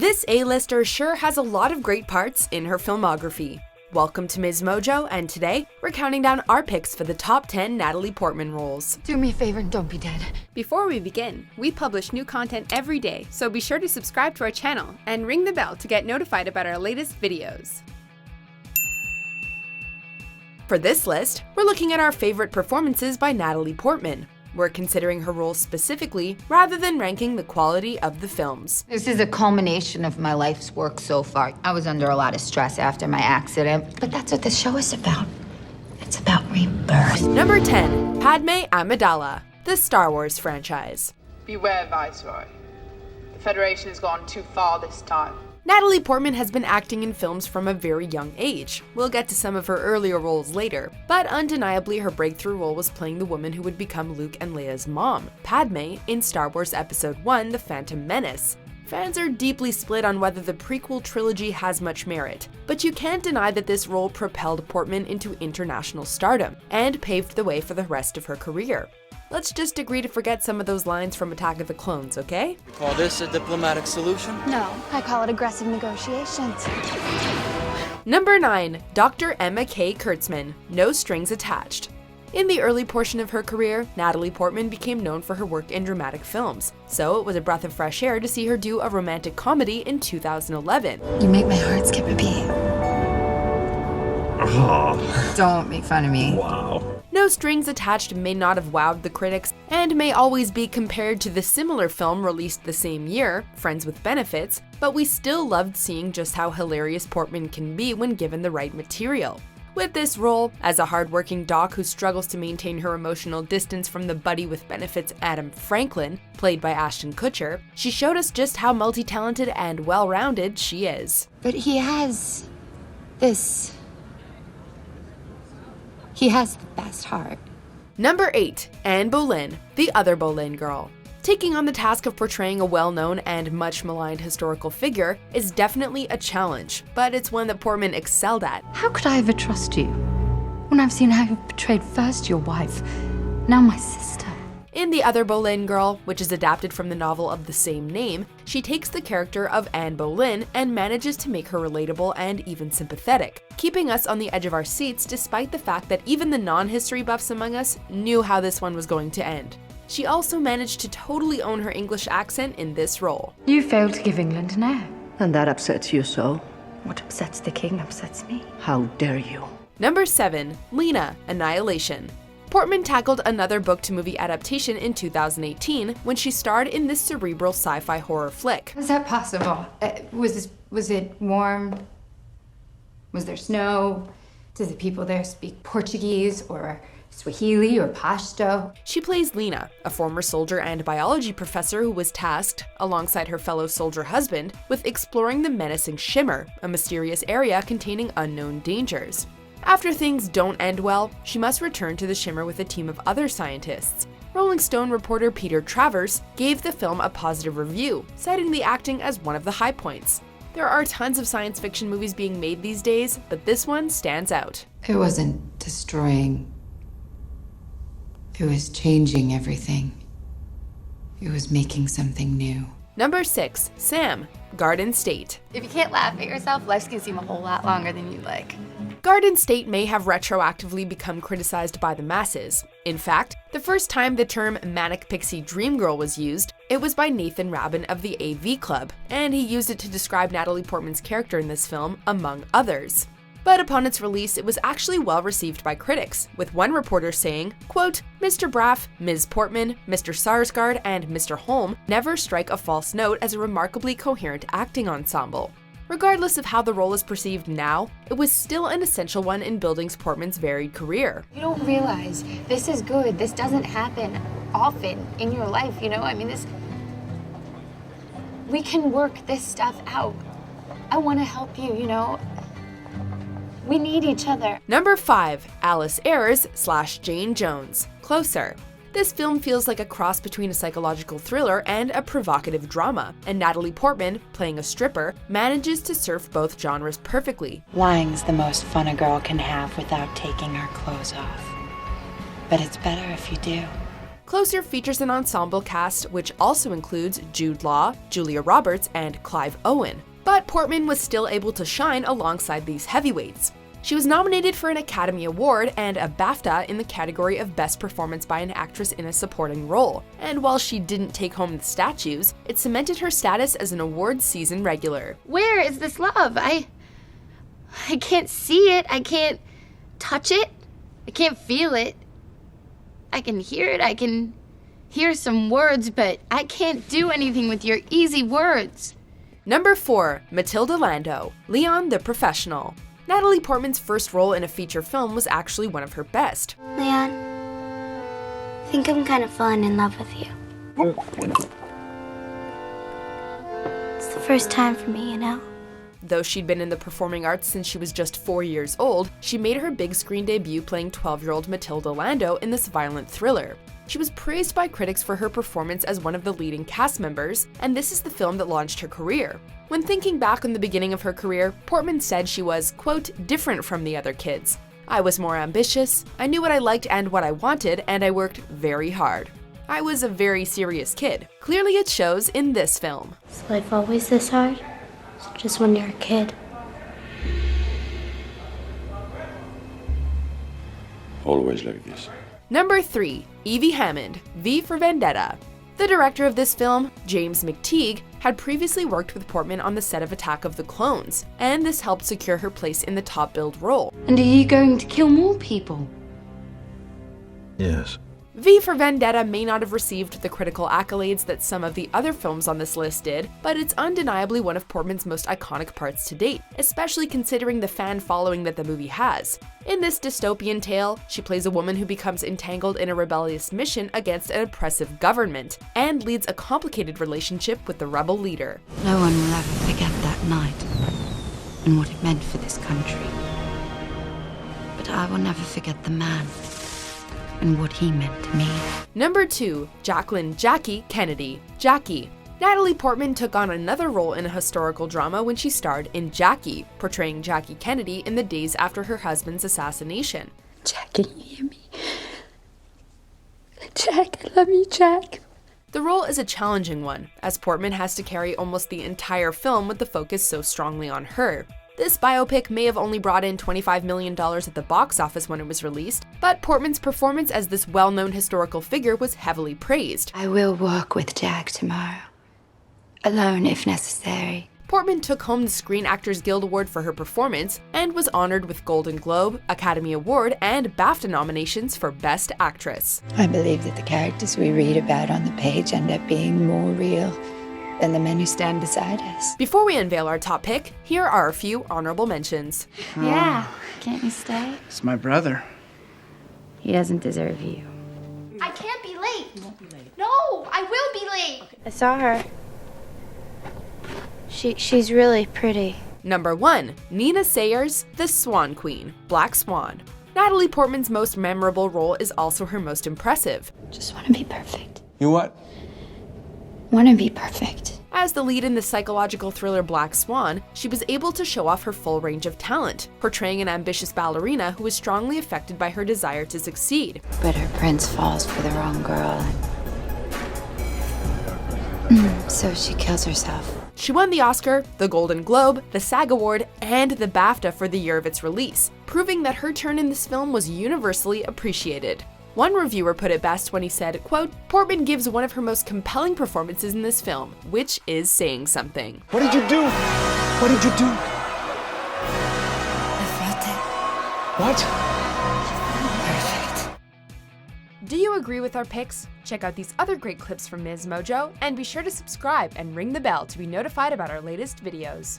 This A-lister sure has a lot of great parts in her filmography. Welcome to MsMojo, and today we're counting down our picks for the top 10 Natalie Portman roles. Do me a favor and don't be dead. Before we begin, we publish new content every day, so be sure to subscribe to our channel and ring the bell to get notified about our latest videos. For this list, we're looking at our favorite performances by Natalie Portman. We're considering her roles specifically, rather than ranking the quality of the films. This is a culmination of my life's work so far. I was under a lot of stress after my accident, but that's what this show is about. It's about rebirth. Number 10. Padme Amidala, the Star Wars franchise. Beware, Viceroy. The Federation has gone too far this time. Natalie Portman has been acting in films from a very young age. We'll get to some of her earlier roles later, but undeniably her breakthrough role was playing the woman who would become Luke and Leia's mom, Padme, in Star Wars Episode 1, The Phantom Menace. Fans are deeply split on whether the prequel trilogy has much merit, but you can't deny that this role propelled Portman into international stardom and paved the way for the rest of her career. Let's just agree to forget some of those lines from Attack of the Clones, okay? You call this a diplomatic solution? No, I call it aggressive negotiations. Number 9. Dr. Emma K. Kurtzman, No Strings Attached. In the early portion of her career, Natalie Portman became known for her work in dramatic films, so it was a breath of fresh air to see her do a romantic comedy in 2011. You make my heart skip a beat. Don't make fun of me. Wow. No Strings Attached may not have wowed the critics, and may always be compared to the similar film released the same year, Friends with Benefits, but we still loved seeing just how hilarious Portman can be when given the right material. With this role, as a hardworking doc who struggles to maintain her emotional distance from the buddy with benefits Adam Franklin, played by Ashton Kutcher, she showed us just how multi-talented and well-rounded she is. But he has this. He has the best heart. Number 8. Anne Boleyn, the other Boleyn girl. Taking on the task of portraying a well-known and much maligned historical figure is definitely a challenge, but it's one that Portman excelled at. How could I ever trust you when I've seen how you've betrayed first your wife, now my sister? In The Other Boleyn Girl, which is adapted from the novel of the same name, she takes the character of Anne Boleyn and manages to make her relatable and even sympathetic, keeping us on the edge of our seats despite the fact that even the non-history buffs among us knew how this one was going to end. She also managed to totally own her English accent in this role. You failed to give England an heir. And that upsets you so? What upsets the king upsets me. How dare you? Number 7. Lena Annihilation. Portman tackled another book-to-movie adaptation in 2018 when she starred in this cerebral sci-fi horror flick. Is that possible? Was it warm? Was there snow? Did the people there speak Portuguese or Swahili or Pashto? She plays Lena, a former soldier and biology professor who was tasked, alongside her fellow soldier husband, with exploring the menacing Shimmer, a mysterious area containing unknown dangers. After things don't end well, she must return to the Shimmer with a team of other scientists. Rolling Stone reporter Peter Travers gave the film a positive review, citing the acting as one of the high points. There are tons of science fiction movies being made these days, but this one stands out. It wasn't destroying. It was changing everything. It was making something new. Number 6. Sam, Garden State. If you can't laugh at yourself, life's gonna seem a whole lot longer than you'd like. Garden State may have retroactively become criticized by the masses. In fact, the first time the term Manic Pixie Dream Girl was used, it was by Nathan Rabin of the AV Club, and he used it to describe Natalie Portman's character in this film, among others. But upon its release, it was actually well received by critics, with one reporter saying, quote, "Mr. Braff, Ms. Portman, Mr. Sarsgaard, and Mr. Holm never strike a false note as a remarkably coherent acting ensemble." Regardless of how the role is perceived now, it was still an essential one in building Portman's varied career. You don't realize this is good. This doesn't happen often in your life, you know? I mean, we can work this stuff out. I want to help you, you know? We need each other. Number 5. Alice Ayres / Jane Jones, Closer. This film feels like a cross between a psychological thriller and a provocative drama, and Natalie Portman, playing a stripper, manages to surf both genres perfectly. Lying's the most fun a girl can have without taking her clothes off. But it's better if you do. Closer features an ensemble cast which also includes Jude Law, Julia Roberts, and Clive Owen. But Portman was still able to shine alongside these heavyweights. She was nominated for an Academy Award and a BAFTA in the category of Best Performance by an Actress in a Supporting Role, and while she didn't take home the statues, it cemented her status as an award season regular. Where is this love? I can't see it. I can't touch it. I can't feel it. I can hear it. I can hear some words, but I can't do anything with your easy words. Number 4. Matilda Londo, Léon the Professional. Natalie Portman's first role in a feature film was actually one of her best. Léon, I think I'm kind of falling in love with you. It's the first time for me, you know? Though she'd been in the performing arts since she was just 4 years old, she made her big screen debut playing 12-year-old Matilda Londo in this violent thriller. She was praised by critics for her performance as one of the leading cast members, and this is the film that launched her career. When thinking back on the beginning of her career, Portman said she was, quote, different from the other kids. I was more ambitious, I knew what I liked and what I wanted, and I worked very hard. I was a very serious kid. Clearly it shows in this film. Is life always this hard? Just when you're a kid? Always like this. Number 3. Evie Hammond, V For Vendetta. The director of this film, James McTeague, had previously worked with Portman on the set of Attack of the Clones, and this helped secure her place in the top-billed role. And are you going to kill more people? Yes. V For Vendetta may not have received the critical accolades that some of the other films on this list did, but it's undeniably one of Portman's most iconic parts to date, especially considering the fan following that the movie has. In this dystopian tale, she plays a woman who becomes entangled in a rebellious mission against an oppressive government, and leads a complicated relationship with the rebel leader. No one will ever forget that night and what it meant for this country. But I will never forget the man and what he meant to me. Number 2. Jacqueline Jackie Kennedy, Jackie. Natalie Portman took on another role in a historical drama when she starred in Jackie, portraying Jackie Kennedy in the days after her husband's assassination. Jack, can you hear me? Jack, I love you, Jack. The role is a challenging one, as Portman has to carry almost the entire film with the focus so strongly on her. This biopic may have only brought in $25 million at the box office when it was released, but Portman's performance as this well-known historical figure was heavily praised. I will work with Jack tomorrow. Alone if necessary. Portman took home the Screen Actors Guild Award for her performance and was honored with Golden Globe, Academy Award, and BAFTA nominations for Best Actress. I believe that the characters we read about on the page end up being more real than the men who stand beside us. Before we unveil our top pick, here are a few honorable mentions. Yeah, can't you stay? It's my brother. He doesn't deserve you. I can't be late. You won't be late. No, I will be late. I saw her. She's really pretty. Number 1. Nina Sayers, The Swan Queen, Black Swan. Natalie Portman's most memorable role is also her most impressive. Just want to be perfect. You what? Want to be perfect. As the lead in the psychological thriller Black Swan, she was able to show off her full range of talent, portraying an ambitious ballerina who was strongly affected by her desire to succeed. But her prince falls for the wrong girl, so she kills herself. She won the Oscar, the Golden Globe, the SAG Award, and the BAFTA for the year of its release, proving that her turn in this film was universally appreciated. One reviewer put it best when he said, quote, Portman gives one of her most compelling performances in this film, which is saying something. What did you do? What did you do? I felt it. What? Perfect. Do you agree with our picks? Check out these other great clips from MsMojo, and be sure to subscribe and ring the bell to be notified about our latest videos.